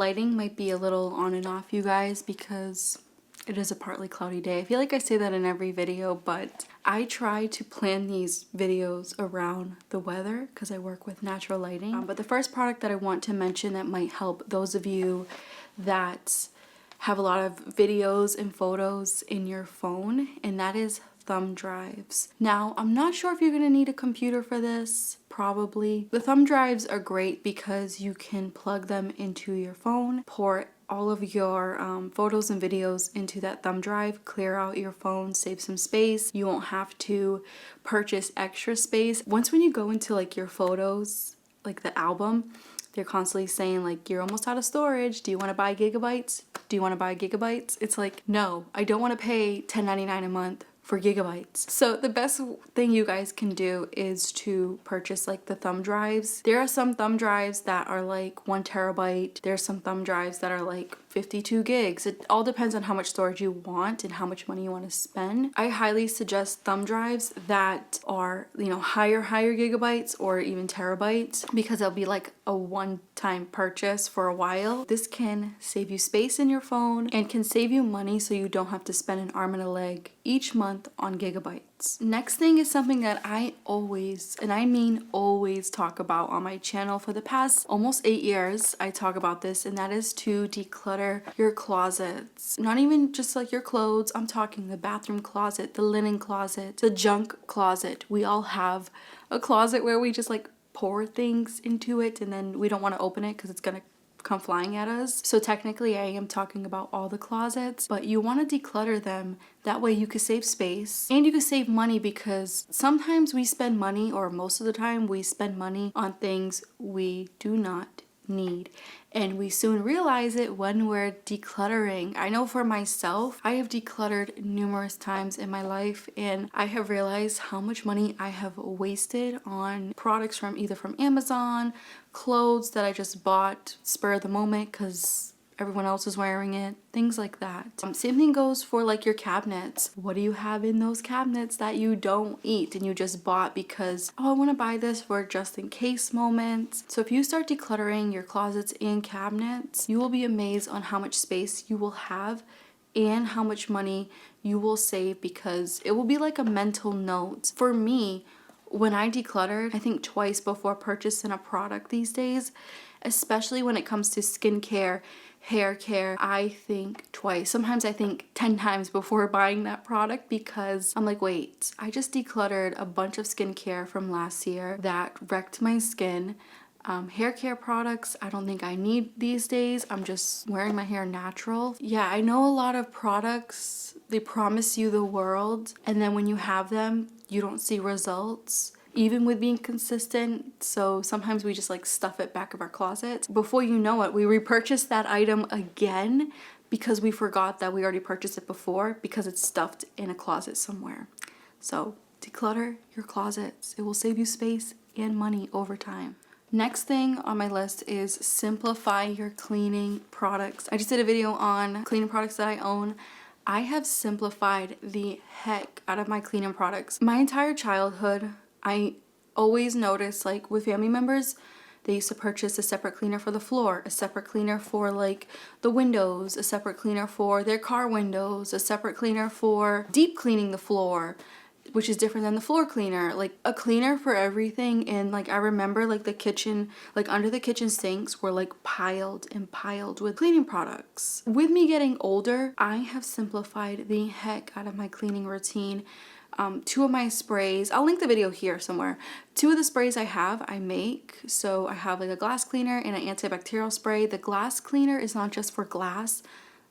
lighting might be a little on and off, you guys, because it is a partly cloudy day. I feel like I say that in every video, but I try to plan these videos around the weather because I work with natural lighting. But the first product that I want to mention that might help those of you that have a lot of videos and photos in your phone, and that is thumb drives. Now, I'm not sure if you're gonna need a computer for this, probably. The thumb drives are great because you can plug them into your phone, pour all of your photos and videos into that thumb drive, clear out your phone, save some space. You won't have to purchase extra space. Once when you go into like your photos, like the album, they're constantly saying like, you're almost out of storage. Do you want to buy gigabytes? Do you want to buy gigabytes? It's like, no, I don't want to pay $10.99 a month for gigabytes. So the best thing you guys can do is to purchase like the thumb drives. There are some thumb drives that are like 1 terabyte. There's some thumb drives that are like 52 gigs. It all depends on how much storage you want and how much money you want to spend. I highly suggest thumb drives that are, you know, higher gigabytes or even terabytes, because it'll be like a one-time purchase for a while. This can save you space in your phone and can save you money so you don't have to spend an arm and a leg each month on gigabytes. Next thing is something that I always, and I mean always, talk about on my channel. For the past almost 8 years I talk about this, and that is to declutter your closets. Not even just like your clothes, I'm talking the bathroom closet, the linen closet, the junk closet. We all have a closet where we just like pour things into it and then we don't want to open it because it's gonna come flying at us. So technically I am talking about all the closets, but you want to declutter them. That way you can save space and you can save money, because sometimes we spend money, or most of the time we spend money on things we do not need, and we soon realize it when we're decluttering. I know for myself, I have decluttered numerous times in my life, and I have realized how much money I have wasted on products from either from Amazon, clothes that I just bought spur of the moment because everyone else is wearing it, things like that. Same thing goes for like your cabinets. What do you have in those cabinets that you don't eat and you just bought because, oh, I want to buy this for just in case moments? So if you start decluttering your closets and cabinets, you will be amazed on how much space you will have and how much money you will save, because it will be like a mental note. For me, when I decluttered, I think twice before purchasing a product these days, especially when it comes to skincare, hair care. I think twice. Sometimes I think 10 times before buying that product, because I'm like, wait, I just decluttered a bunch of skincare from last year that wrecked my skin. Hair care products, I don't think I need these days. I'm just wearing my hair natural. Yeah, I know a lot of products, they promise you the world, and then when you have them, you don't see results, even with being consistent. So sometimes we just like stuff it back of our closet. Before you know it, we repurchase that item again because we forgot that we already purchased it before, because it's stuffed in a closet somewhere. So declutter your closets. It will save you space and money over time. Next thing on my list is simplify your cleaning products. I just did a video on cleaning products that I own. I have simplified the heck out of my cleaning products. My entire childhood, I always noticed, like with family members, they used to purchase a separate cleaner for the floor, a separate cleaner for like the windows, a separate cleaner for their car windows, a separate cleaner for deep cleaning the floor, which is different than the floor cleaner, like a cleaner for everything. And like I remember like the kitchen, like under the kitchen sinks were like piled and piled with cleaning products. With me getting older, I have simplified the heck out of my cleaning routine. 2 of my sprays, I'll link the video here somewhere. 2 of the sprays I make, so I have like a glass cleaner and an antibacterial spray. The glass cleaner is not just for glass.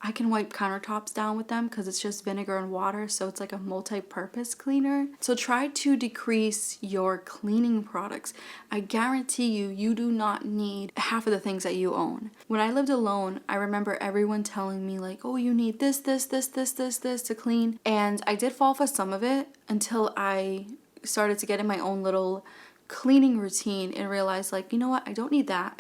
I can wipe countertops down with them because it's just vinegar and water, so it's like a multi-purpose cleaner. So try to decrease your cleaning products. I guarantee you, you do not need half of the things that you own. When I lived alone, I remember everyone telling me like, oh, you need this to clean. And I did fall for some of it until I started to get in my own little cleaning routine and realized, like, you know what, I don't need that.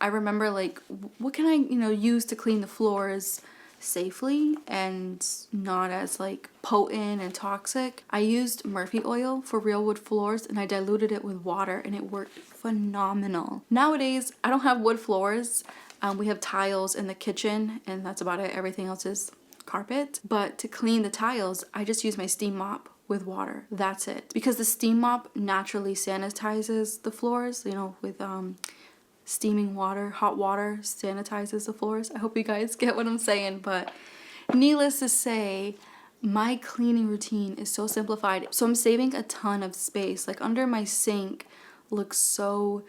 I remember like, what can I use to clean the floors safely and not as like potent and toxic. I used Murphy oil for real wood floors and I diluted it with water and it worked phenomenal. Nowadays, I don't have wood floors. We have tiles in the kitchen and that's about it. Everything else is carpet. But to clean the tiles, I just use my steam mop with water. That's it. Because the steam mop naturally sanitizes the floors, you know, with steaming water, hot water sanitizes the floors. I hope you guys get what I'm saying, but needless to say, my cleaning routine is so simplified. So I'm saving a ton of space. Like under my sink looks so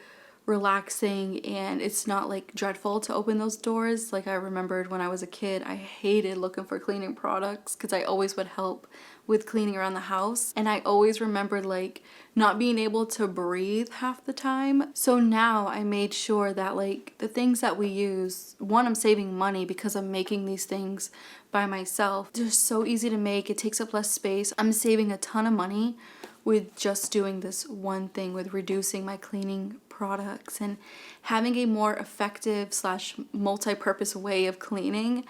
relaxing and it's not like dreadful to open those doors. Like I remembered when I was a kid, I hated looking for cleaning products because I always would help with cleaning around the house, and I always remembered like not being able to breathe half the time. So now I made sure that like the things that we use, one, I'm saving money because I'm making these things by myself. They're so easy to make, it takes up less space. I'm saving a ton of money with just doing this one thing, with reducing my cleaning products and having a more effective slash multi-purpose way of cleaning.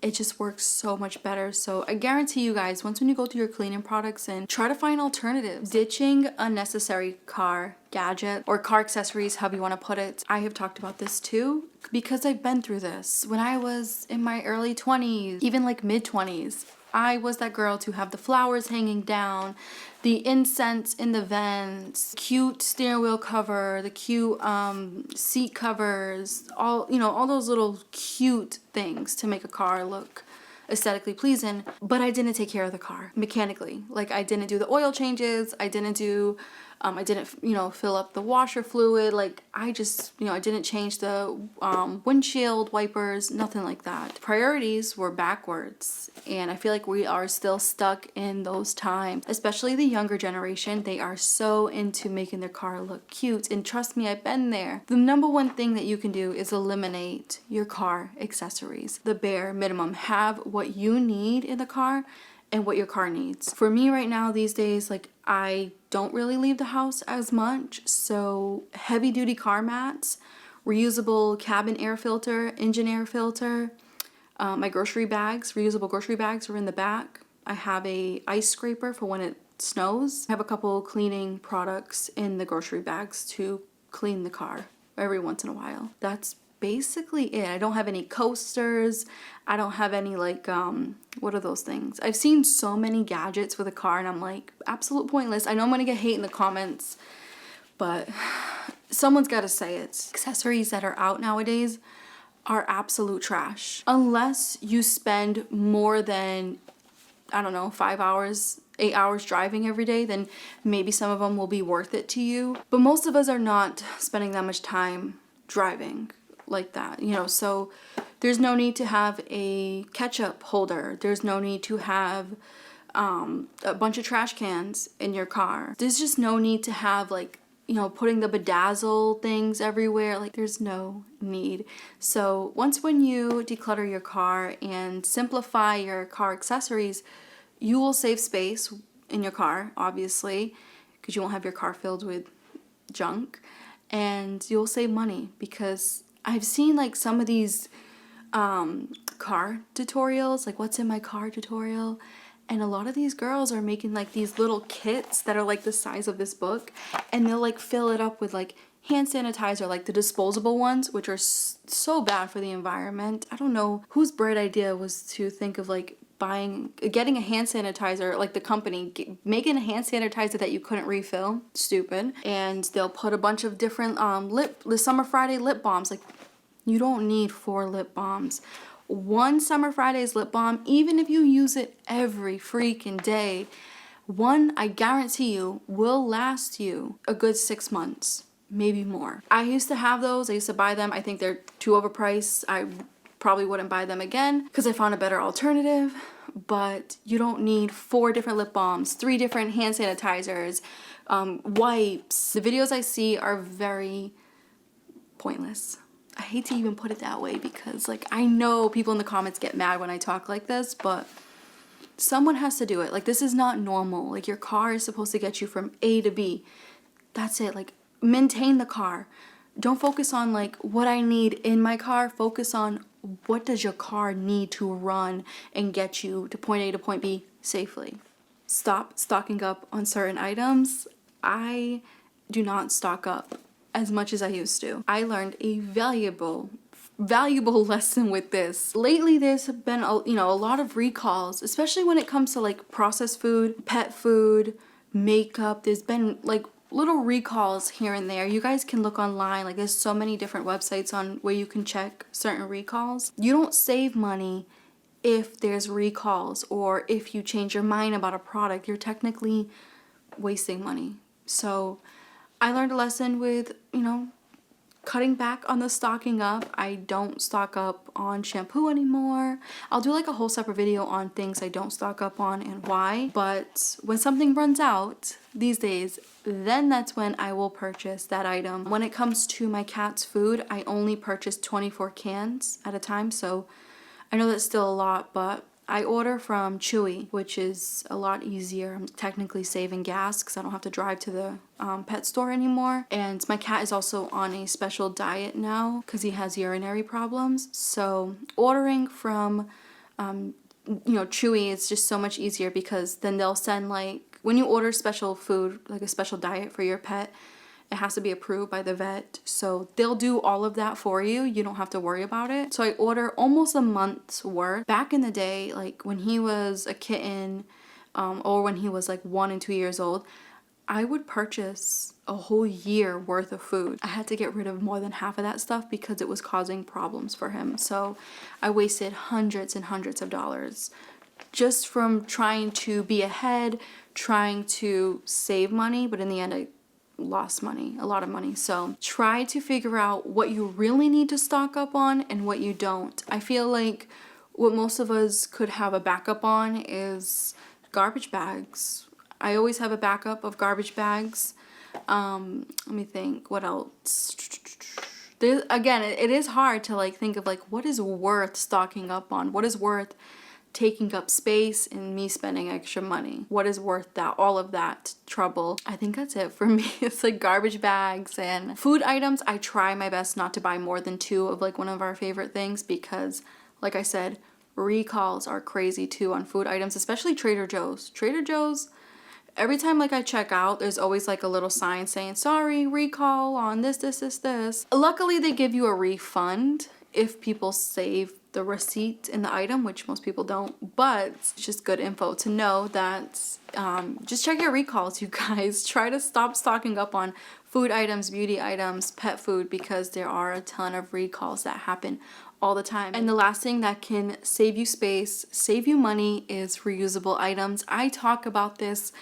It just works so much better. So I guarantee you guys, once when you go through your cleaning products and try to find alternatives, ditching unnecessary car gadget or car accessories, however you want to put it. I have talked about this too because I've been through this. When I was in my early 20s, even like mid 20s, I was that girl to have the flowers hanging down, the incense in the vents, cute steering wheel cover, the cute seat covers, all, you know, all those little cute things to make a car look aesthetically pleasing. But I didn't take care of the car mechanically. Like I didn't do the oil changes, I didn't you know, fill up the washer fluid. Like I just, you know, I didn't change the windshield wipers, nothing like that. Priorities were backwards. And I feel like we are still stuck in those times, especially the younger generation. They are so into making their car look cute. And trust me, I've been there. The number one thing that you can do is eliminate your car accessories. The bare minimum. Have what you need in the car and what your car needs. For me right now, these days, like I don't really leave the house as much. So heavy duty car mats, reusable cabin air filter, engine air filter, my grocery bags, reusable grocery bags are in the back. I have a ice scraper for when it snows. I have a couple cleaning products in the grocery bags to clean the car every once in a while. That's basically it. I don't have any coasters. I don't have any like, what are those things? I've seen so many gadgets with a car and I'm like, absolute pointless. I know I'm gonna get hate in the comments, but someone's gotta say it. Accessories that are out nowadays are absolute trash. Unless you spend more than, I don't know, 5 hours, 8 hours driving every day, then maybe some of them will be worth it to you. But most of us are not spending that much time driving like that, you know, so there's no need to have a ketchup holder. There's no need to have a bunch of trash cans in your car. There's just no need to have like, you know, putting the bedazzle things everywhere. Like there's no need. So once when you declutter your car and simplify your car accessories, you will save space in your car, obviously, because you won't have your car filled with junk, and you'll save money because I've seen like some of these car tutorials, like what's in my car tutorial, and a lot of these girls are making like these little kits that are like the size of this book, and they'll like fill it up with like hand sanitizer, like the disposable ones, which are so bad for the environment. I don't know whose bright idea was to think of like getting a hand sanitizer, like the company making a hand sanitizer that you couldn't refill. Stupid. And they'll put a bunch of different the Summer Friday lip balms. Like you don't need 4 lip balms. One Summer Fridays lip balm, even if you use it every freaking day, one, I guarantee you, will last you a good 6 months, maybe more. I used to have those. I used to buy them. I think they're too overpriced. I probably wouldn't buy them again because I found a better alternative. But you don't need 4 different lip balms, 3 different hand sanitizers, wipes. The videos I see are very pointless. I hate to even put it that way because like I know people in the comments get mad when I talk like this, but someone has to do it. Like this is not normal. Like your car is supposed to get you from A to B. That's it. Like maintain the car. Don't focus on like what I need in my car. Focus on what does your car need to run and get you to point A to point B safely. Stop stocking up on certain items. I do not stock up as much as I used to. I learned a valuable lesson with this. Lately there's been a lot of recalls, especially when it comes to like processed food, pet food, makeup. There's been like little recalls here and there. You guys can look online, like there's so many different websites on where you can check certain recalls. You don't save money if there's recalls, or if you change your mind about a product. You're technically wasting money. So I learned a lesson with, cutting back on the stocking up. I don't stock up on shampoo anymore. I'll do like a whole separate video on things I don't stock up on and why. But when something runs out these days, then that's when I will purchase that item. When it comes to my cat's food, I only purchase 24 cans at a time. So I know that's still a lot, but I order from Chewy, which is a lot easier. I'm technically saving gas because I don't have to drive to the pet store anymore. And my cat is also on a special diet now because he has urinary problems. So ordering from, Chewy is just so much easier, because then they'll send like, when you order special food, like a special diet for your pet, it has to be approved by the vet. So they'll do all of that for you. You don't have to worry about it. So I order almost a month's worth. Back in the day, like when he was a kitten, or when he was like 1 and 2 years old, I would purchase a whole year worth of food. I had to get rid of more than half of that stuff because it was causing problems for him. So I wasted hundreds and hundreds of dollars just from trying to be ahead, trying to save money, but in the end I lost money, a lot of money. So try to figure out what you really need to stock up on and what you don't. I feel like what most of us could have a backup on is garbage bags. I always have a backup of garbage bags. Let me think, what else? Again, it is hard to like think of like what is worth stocking up on, what is worth taking up space and me spending extra money. What is worth that, all of that trouble? I think that's it for me. It's like garbage bags and food items. I try my best not to buy more than 2 of like one of our favorite things, because like I said, recalls are crazy too on food items, especially Trader Joe's. Trader Joe's, every time like I check out, there's always like a little sign saying, sorry, recall on this. Luckily, they give you a refund if people save the receipt in the item, which most people don't, but it's just good info to know that just check your recalls, you guys. Try to stop stocking up on food items, beauty items, pet food, because there are a ton of recalls that happen all the time. And the last thing that can save you space, save you money, is reusable items. I talk about this,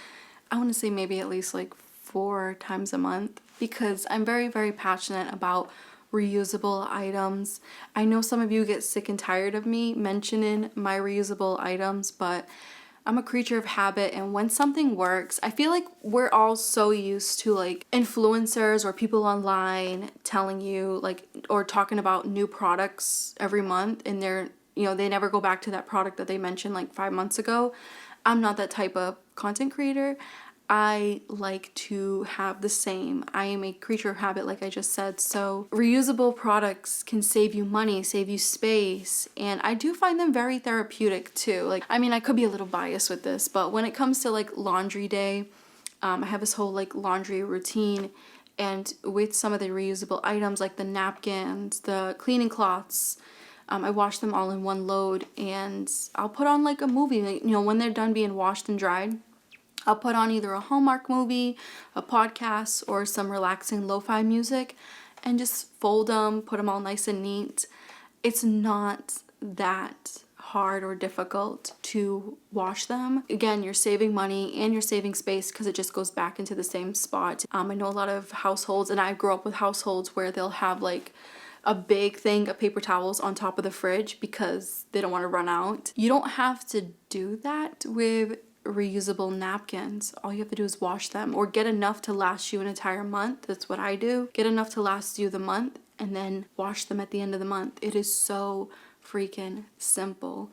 I want to say maybe at least like 4 times a month, because I'm very, very passionate about reusable items. I know some of you get sick and tired of me mentioning my reusable items, but I'm a creature of habit, and when something works, I feel like we're all so used to like influencers or people online telling you like, or talking about new products every month, and they never go back to that product that they mentioned like 5 months ago. I'm not that type of content creator. I like to have the same. I am a creature of habit, like I just said. So reusable products can save you money, save you space, and I do find them very therapeutic too. Like, I mean, I could be a little biased with this, but when it comes to like laundry day, I have this whole like laundry routine, and with some of the reusable items like the napkins, the cleaning cloths, I wash them all in one load, and I'll put on like a movie, like, when they're done being washed and dried. I'll put on either a Hallmark movie, a podcast, or some relaxing lo-fi music, and just fold them, put them all nice and neat. It's not that hard or difficult to wash them. Again, you're saving money and you're saving space because it just goes back into the same spot. I know a lot of households, and I grew up with households where they'll have like a big thing of paper towels on top of the fridge because they don't want to run out. You don't have to do that with reusable napkins. All you have to do is wash them, or get enough to last you an entire month. That's what I do. Get enough to last you the month and then wash them at the end of the month. It is so freaking simple.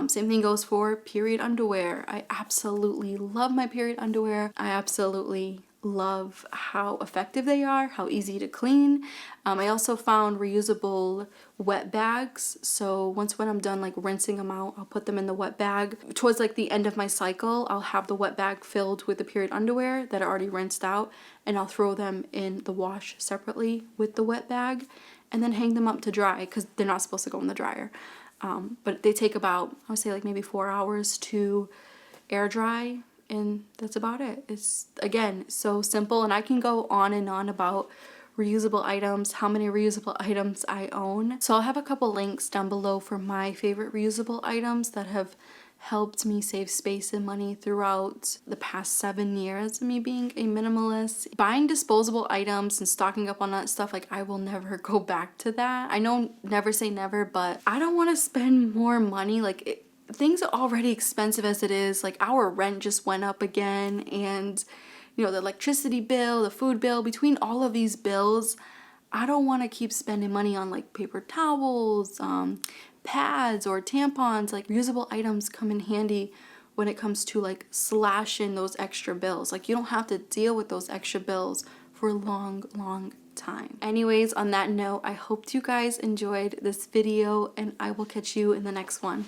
Same thing goes for period underwear. I absolutely love my period underwear. I absolutely love how effective they are, how easy to clean. I also found reusable wet bags. So once when I'm done like rinsing them out, I'll put them in the wet bag. Towards like the end of my cycle, I'll have the wet bag filled with the period underwear that are already rinsed out, and I'll throw them in the wash separately with the wet bag and then hang them up to dry because they're not supposed to go in the dryer. But they take about, I would say like maybe 4 hours to air dry, and that's about it. It's, again, so simple, and I can go on and on about reusable items, how many reusable items I own. So I'll have a couple links down below for my favorite reusable items that have helped me save space and money throughout the past 7 years of me being a minimalist. Buying disposable items and stocking up on that stuff, like I will never go back to that. I know never say never, but I don't want to spend more money. Like things are already expensive as it is. Like our rent just went up again, and you know, the electricity bill, the food bill, between all of these bills, I don't want to keep spending money on like paper towels, pads or tampons. Like reusable items come in handy when it comes to like slashing those extra bills. Like you don't have to deal with those extra bills for a long time. Anyways, on that note, I hope you guys enjoyed this video, and I will catch you in the next one.